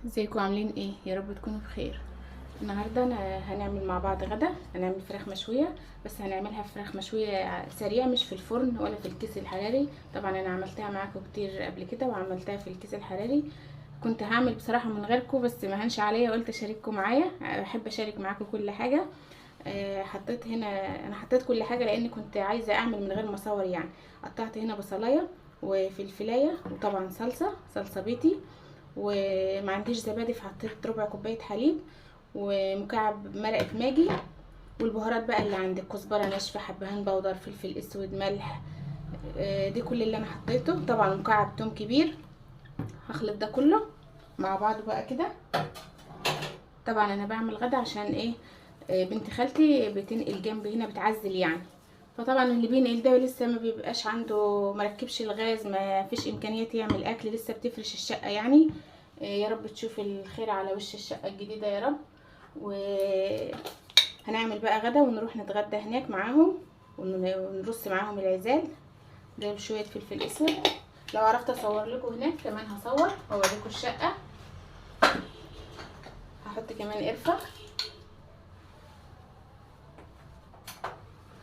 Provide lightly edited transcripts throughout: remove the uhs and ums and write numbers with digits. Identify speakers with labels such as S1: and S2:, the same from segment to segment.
S1: ازيكم عاملين ايه؟ يا رب تكونوا بخير. النهارده هنعمل مع بعض غدا. هنعمل فراخ مشويه، بس هنعملها فراخ مشويه سريع، مش في الفرن ولا في الكيس الحراري. طبعا انا عملتها معاكم كتير قبل كده وعملتها في الكيس الحراري. كنت هعمل بصراحه من غيركم بس ما هنش عليا، قلت اشارككم معايا. بحب اشارك معاكم كل حاجه. حطيت هنا، انا حطيت كل حاجه لان كنت عايزه اعمل من غير ما اصور يعني. قطعت هنا بصلايه وفلفلايه، وطبعا صلصه بيتي، وما عنديش زبادي فحطيت ربع كوبايه حليب، ومكعب مرقه ماجي، والبهارات بقى اللي عندك: كزبره ناشفه، حبهان بودر، فلفل اسود، ملح. دي كل اللي انا حطيته. طبعا مكعب توم كبير. هخلط ده كله مع بعضه بقى كده. طبعا انا بعمل غدا عشان ايه؟ بنت خالتي بتنقل جنبي هنا، بتعزل يعني. فطبعا اللي بينقل ده لسه ما بيبقاش عنده، مركبش الغاز، ما فيش امكانيات يعمل اكل، لسه بتفرش الشقه يعني. يا رب تشوف الخير على وش الشقه الجديده يا رب. وهنعمل بقى غدا ونروح نتغدى هناك معاهم، ونرص معاهم العزال. جايب شويه فلفل اسود، لو عرفت اصور لكم هناك كمان هصور واوريكم الشقه. هحط كمان قرفه،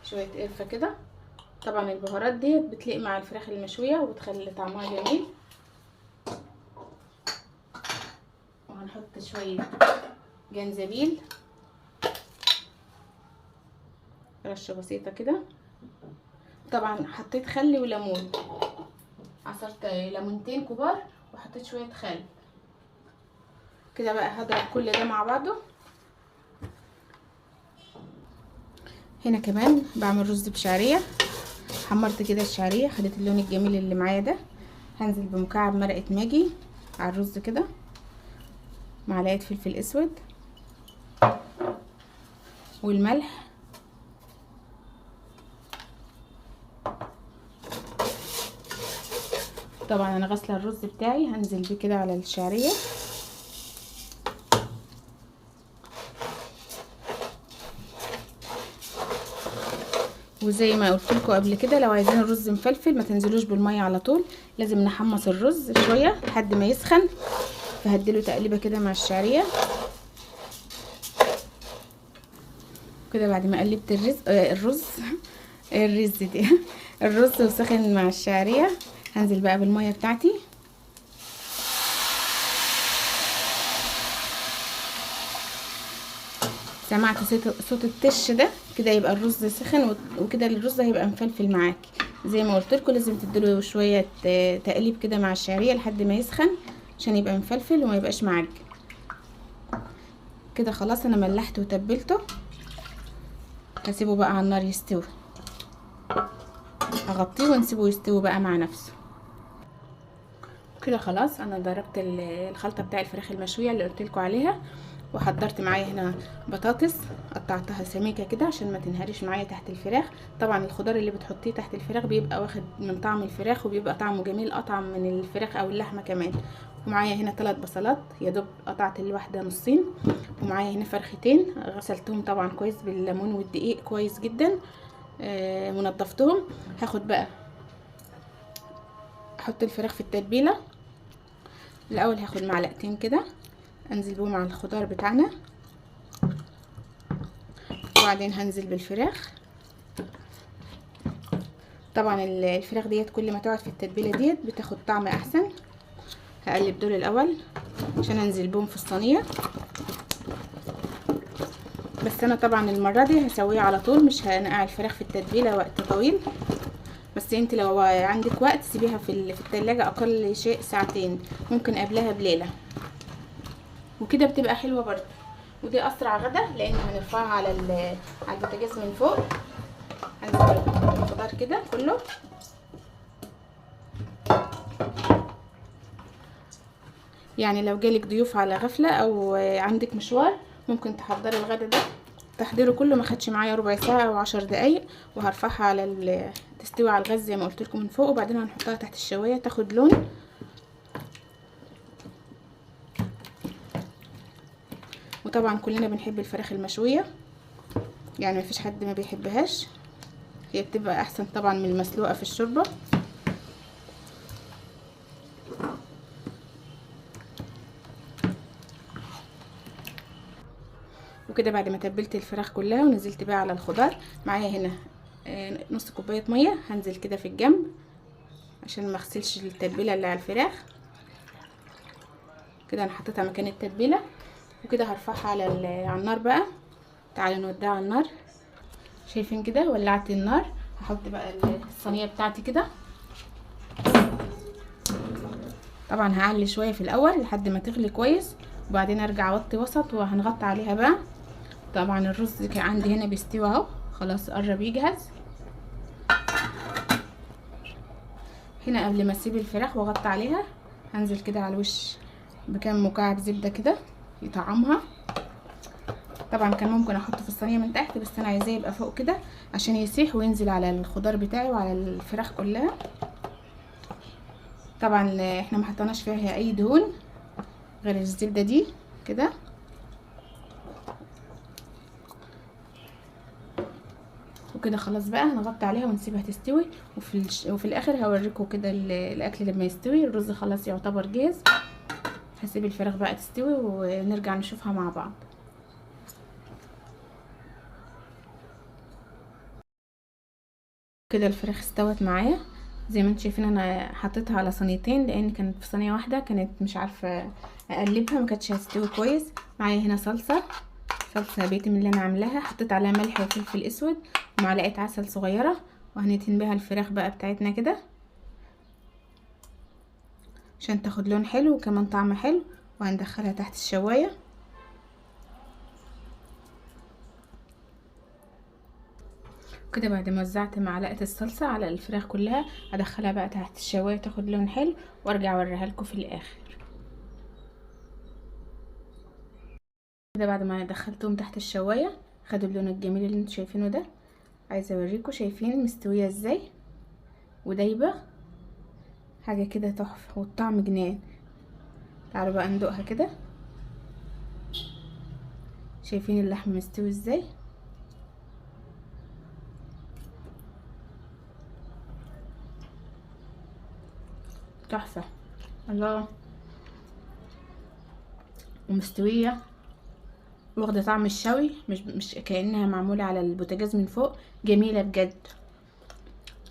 S1: شويه قرفه كده. طبعا البهارات دي بتليق مع الفراخ المشويه وبتخلي طعمها جميل. وهنحط شويه جنزبيل، رشه بسيطه كده. طبعا حطيت خل وليمون، عصرت ليمونتين كبار وحطيت شويه خل كده. بقى هضرب كل ده مع بعضه. هنا كمان بعمل رز بشعريه. حمرت كده الشعريه، خدت اللون الجميل اللي معايا ده. هنزل بمكعب مرقه ماجي على الرز كده، معلقه فلفل اسود، والملح. طبعا انا غاسله الرز بتاعي، هنزل بيه كده على الشعريه. وزي ما قلت لكم قبل كده، لو عايزين الرز مفلفل ما تنزلوش بالميه على طول، لازم نحمص الرز شويه لحد ما يسخن. فهديله تقليبه كده مع الشعريه كده. بعد ما قلبت الرز دي الرز وسخن مع الشعريه، هنزل بقى بالميه بتاعتي. سمعت صوت التش ده كده، يبقى الرز سخن، وكده الرز هيبقى مفلفل معاكي. زي ما قلت لكم لازم تديله شويه تقليب كده مع الشعريه لحد ما يسخن، عشان يبقى مفلفل وما يبقاش معجن كده. خلاص انا ملحته وتبلته، هسيبه بقى على النار يستوي. هغطيه ونسيبه يستوي بقى مع نفسه كده. خلاص انا ضربت الخلطه بتاع الفراخ المشويه اللي قلت لكم عليها، وحضرت معايا هنا بطاطس، قطعتها سميكه كده عشان ما تنهرش معايا تحت الفراخ. طبعا الخضار اللي بتحطيه تحت الفراخ بيبقى واخد من طعم الفراخ، وبيبقى طعمه جميل اطعم من الفراخ او اللحمه كمان. ومعايا هنا 3 بصلات، يا دوب قطعت الواحده نصين. ومعايا هنا فرختين غسلتهم طبعا كويس بالليمون والدقيق كويس جدا، ونضفتهم. هاخد بقى احط الفراخ في التتبيله. الاول هاخد معلقتين كده انزل بهم على الخضار بتاعنا، وبعدين هنزل بالفراخ. طبعا الفراخ ديت كل ما تقعد في التتبيله ديت بتاخد طعم احسن. هقلب دول الاول عشان انزل بهم في الصينيه. بس انا طبعا المره دي هسويه على طول، مش هنقع الفراخ في التتبيله وقت طويل. بس انت لو عندك وقت سيبيها في التلاجة اقل شيء ساعتين، ممكن قبلها بليله، وكده بتبقى حلوه برضه. ودي اسرع غدا لان هنرفعها على البوتاجاز من فوق. هنزل الخضار كده كله. يعني لو جالك ضيوف على غفله او عندك مشوار، ممكن تحضري الغدا ده. تحضيره كله ما خدش معايا ربع ساعه او 10 دقايق. وهرفعها على تستوي على الغاز زي ما قلت لكم من فوق، وبعدين هنحطها تحت الشوايه تاخد لون. وطبعا كلنا بنحب الفراخ المشويه، يعني مفيش حد ما بيحبهاش. هي بتبقى احسن طبعا من المسلوقه في الشوربه. وكده بعد ما تبلت الفراخ كلها ونزلت بقى على الخضار، معايا هنا نص كوبايه ميه، هنزل كده في الجنب عشان ما اغسلش التتبيله اللي على الفراخ. كده انا حطيتها مكان التتبيله، وكده هرفعها على النار بقى. تعالوا نوديها على النار. شايفين كده ولعت النار. هحط بقى الصينيه بتاعتي كده. طبعا هعلي شويه في الاول لحد ما تغلي كويس، وبعدين ارجع اوطي وسط وهنغطي عليها بقى. طبعا الرز كان عندي هنا بيستوي اهو، خلاص قرب يجهز. هنا قبل ما اسيب الفراخ واغطي عليها هنزل كده على الوش بكام مكعب زبده كده يطعمها. طبعا كان ممكن احطه في الصينيه من تحت، بس انا عايزاه يبقى فوق كده عشان يسيح وينزل على الخضار بتاعي وعلى الفراخ كلها. طبعا احنا ما حطيناش فيها اي دهون غير الزبده دي كده. وكده خلاص بقى هنغطي عليها ونسيبها تستوي. وفي الاخر هوريكم كده الاكل لما يستوي. الرز خلاص يعتبر جاهز. هسيب الفراخ بقى تستوي ونرجع نشوفها مع بعض. كده الفراخ استوت معايا زي ما انتم شايفين. انا حطيتها على صينيتين لان كانت في صينيه واحده، كانت مش عارفه اقلبها، ما كانتش هتستوي كويس. معايا هنا صلصه بيتي من اللي انا عاملاها، حطيت عليها ملح وفلفل اسود ومعلقه عسل صغيره، وهندهن بها الفراخ بقى بتاعتنا كده عشان تاخد لون حلو وكمان طعم حلو. وهندخلها تحت الشوايه. كده بعد ما وزعت معلقه الصلصه على الفراخ كلها هدخلها بقى تحت الشوايه تاخد لون حلو، وارجع اوريها لكم في الاخر. كده بعد ما دخلتهم تحت الشوايه خدوا اللون الجميل اللي انتوا شايفينه ده. عايزه اوريكم شايفين مستويه ازاي ودايبه، حاجه كده تحفه والطعم جنان. تعالوا بقى ندوقها كده. شايفين اللحم مستوي ازاي؟ تحفه الله. ومستويه واخده طعم الشوي، مش كانها معموله على البوتاجاز من فوق. جميله بجد.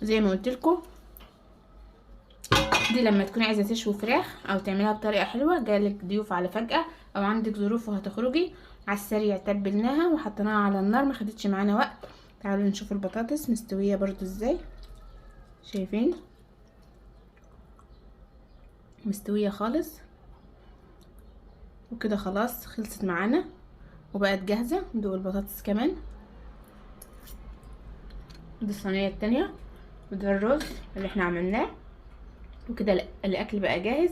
S1: زي ما قلت لكم دي لما تكوني عايزه تشوي فراخ او تعملها بطريقه حلوه، جالك ضيوف على فجاه او عندك ظروف وهتخرجي على السريع، تبلناها وحطيناها على النار، ما خدتش معانا وقت. تعالوا نشوف البطاطس مستويه برضو ازاي. شايفين مستويه خالص. وكده خلاص خلصت معانا وبقت جاهزه. ندوق البطاطس كمان. دي الصينيه التانية وده الرز اللي احنا عملناه. وكده الاكل بقى جاهز،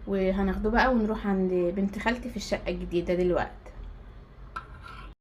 S1: وهناخده بقى ونروح عند بنت خالتي في الشقه الجديده دلوقتي.